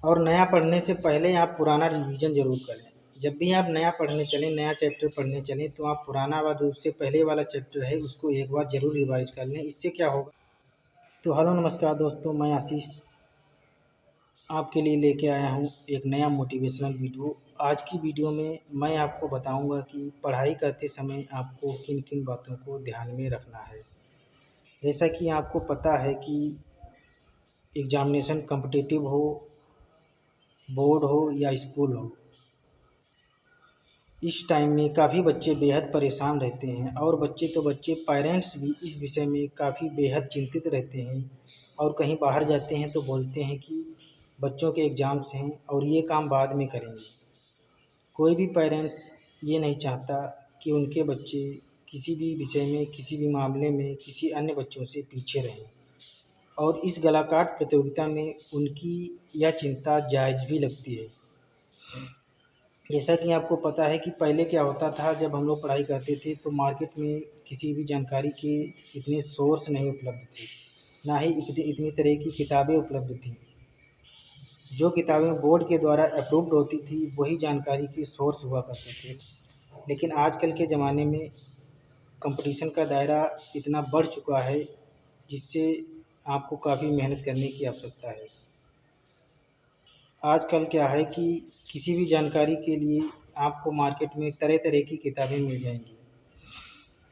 और नया पढ़ने से पहले आप पुराना रिवीजन ज़रूर कर लें। जब भी आप नया पढ़ने चलें, नया चैप्टर पढ़ने चलें, तो आप पुराना वाला जो उससे पहले वाला चैप्टर है उसको एक बार ज़रूर रिवाइज़ कर लें। इससे क्या होगा। तो हेलो नमस्कार दोस्तों, मैं आशीष आपके लिए लेके आया हूँ एक नया मोटिवेशनल वीडियो। आज की वीडियो में मैं आपको बताऊँगा कि पढ़ाई करते समय आपको किन किन बातों को ध्यान में रखना है। जैसा कि आपको पता है कि एग्ज़ामिनेशन कॉम्पिटिटिव हो, बोर्ड हो या स्कूल हो, इस टाइम में काफ़ी बच्चे बेहद परेशान रहते हैं और बच्चे पेरेंट्स भी इस विषय में काफ़ी बेहद चिंतित रहते हैं। और कहीं बाहर जाते हैं तो बोलते हैं कि बच्चों के एग्ज़ाम्स हैं और ये काम बाद में करेंगे। कोई भी पेरेंट्स ये नहीं चाहता कि उनके बच्चे किसी भी विषय में, किसी भी मामले में, किसी अन्य बच्चों से पीछे रहें। और इस गलाकाट प्रतियोगिता में उनकी यह चिंता जायज़ भी लगती है। जैसा कि आपको पता है कि पहले क्या होता था, जब हम लोग पढ़ाई करते थे तो मार्केट में किसी भी जानकारी के इतने सोर्स नहीं उपलब्ध थे, ना ही इतनी तरह की किताबें उपलब्ध थी। जो किताबें बोर्ड के द्वारा अप्रूव्ड होती थी वही जानकारी के सोर्स हुआ करते थे। लेकिन आजकल के ज़माने में कंपटीशन का दायरा इतना बढ़ चुका है जिससे आपको काफ़ी मेहनत करने की आवश्यकता है। आजकल क्या है कि किसी भी जानकारी के लिए आपको मार्केट में तरह तरह की किताबें मिल जाएंगी,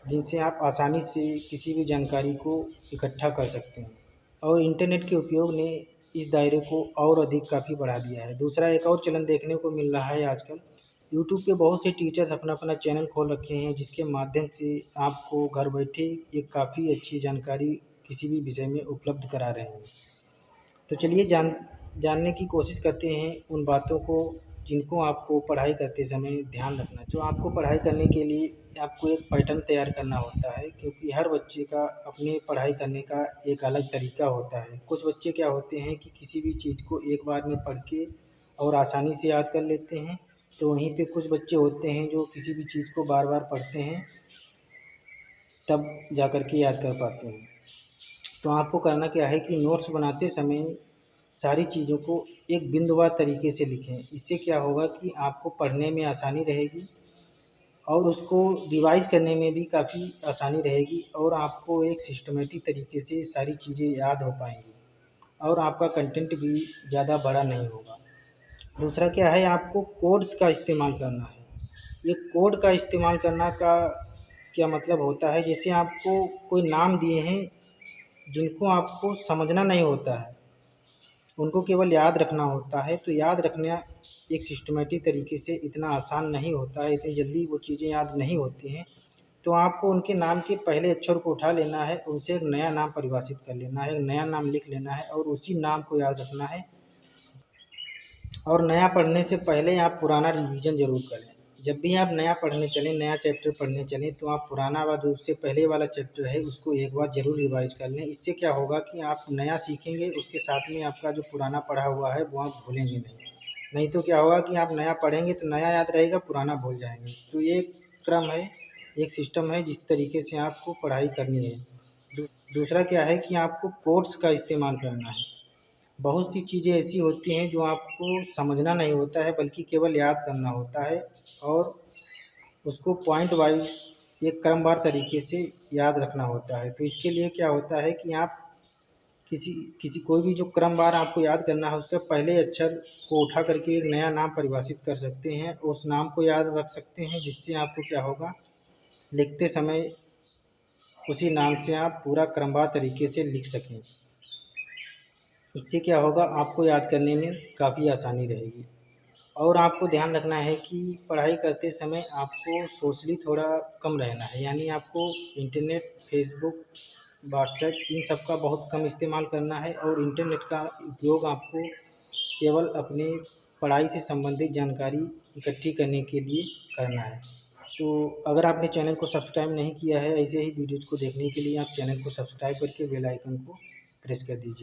जिनसे आप आसानी से किसी भी जानकारी को इकट्ठा कर सकते हैं। और इंटरनेट के उपयोग ने इस दायरे को और अधिक काफ़ी बढ़ा दिया है। दूसरा एक और चलन देखने को मिल रहा है आजकल, यूट्यूब पे बहुत से टीचर्स अपना अपना चैनल खोल रखे हैं, जिसके माध्यम से आपको घर बैठे एक काफ़ी अच्छी जानकारी किसी भी विषय में उपलब्ध करा रहे हैं। तो चलिए जानने की कोशिश करते हैं उन बातों को जिनको आपको पढ़ाई करते समय ध्यान रखना। जो आपको पढ़ाई करने के लिए आपको एक पैटर्न तैयार करना होता है, क्योंकि हर बच्चे का अपने पढ़ाई करने का एक अलग तरीका होता है। कुछ बच्चे क्या होते हैं कि किसी भी चीज़ को एक बार में पढ़ के और आसानी से याद कर लेते हैं, तो वहीं पे कुछ बच्चे होते हैं जो किसी भी चीज़ को बार बार पढ़ते हैं तब जा कर के याद कर पाते हैं। तो आपको करना क्या है कि नोट्स बनाते समय सारी चीज़ों को एक बिंदुवार तरीके से लिखें। इससे क्या होगा कि आपको पढ़ने में आसानी रहेगी और उसको रिवाइज़ करने में भी काफ़ी आसानी रहेगी और आपको एक सिस्टमैटिक तरीके से सारी चीज़ें याद हो पाएँगी और आपका कंटेंट भी ज़्यादा बड़ा नहीं होगा। दूसरा क्या है, आपको कोड्स का इस्तेमाल करना है। ये कोड का इस्तेमाल करना का क्या मतलब होता है, जैसे आपको कोई नाम दिए हैं जिनको आपको समझना नहीं होता है, उनको केवल याद रखना होता है। तो याद रखना एक सिस्टमैटिक तरीके से इतना आसान नहीं होता है, इतनी जल्दी वो चीज़ें याद नहीं होती हैं। तो आपको उनके नाम के पहले अक्षर को उठा लेना है, उनसे एक नया नाम परिभाषित कर लेना है, एक नया नाम लिख लेना है और उसी नाम को याद रखना है। और नया पढ़ने से पहले आप पुराना रिवीजन ज़रूर करें। जब भी आप नया पढ़ने चलें, नया चैप्टर पढ़ने चलें, तो आप पुराना वाला जो उससे पहले वाला चैप्टर है उसको एक बार ज़रूर रिवाइज़ कर लें। इससे क्या होगा कि आप नया सीखेंगे, उसके साथ में आपका जो पुराना पढ़ा हुआ है वो आप भूलेंगे नहीं। नहीं तो क्या होगा कि आप नया पढ़ेंगे तो नया याद रहेगा, पुराना भूल जाएँगे। तो ये एक क्रम है, एक सिस्टम है जिस तरीके से आपको पढ़ाई करनी है। दूसरा क्या है कि आपको कोट्स का इस्तेमाल करना है। बहुत सी चीज़ें ऐसी होती हैं जो आपको समझना नहीं होता है, बल्कि केवल याद करना होता है और उसको पॉइंट वाइज़ एक क्रमवार तरीके से याद रखना होता है। तो इसके लिए क्या होता है कि आप किसी किसी कोई भी जो क्रमवार आपको याद करना है, उसके पहले अक्षर को उठा करके एक नया नाम परिभाषित कर सकते हैं, उस नाम को याद रख सकते हैं, जिससे आपको क्या होगा, लिखते समय उसी नाम से आप पूरा क्रमवार तरीके से लिख सकें। इससे क्या होगा, आपको याद करने में काफ़ी आसानी रहेगी। और आपको ध्यान रखना है कि पढ़ाई करते समय आपको सोशली थोड़ा कम रहना है, यानी आपको इंटरनेट, फेसबुक, व्हाट्सएप इन सब का बहुत कम इस्तेमाल करना है और इंटरनेट का उपयोग आपको केवल अपने पढ़ाई से संबंधित जानकारी इकट्ठी करने के लिए करना है। तो अगर आपने चैनल को सब्सक्राइब नहीं किया है, ऐसे ही वीडियोज़ को देखने के लिए आप चैनल को सब्सक्राइब करके बेल आइकन को प्रेस कर दीजिए।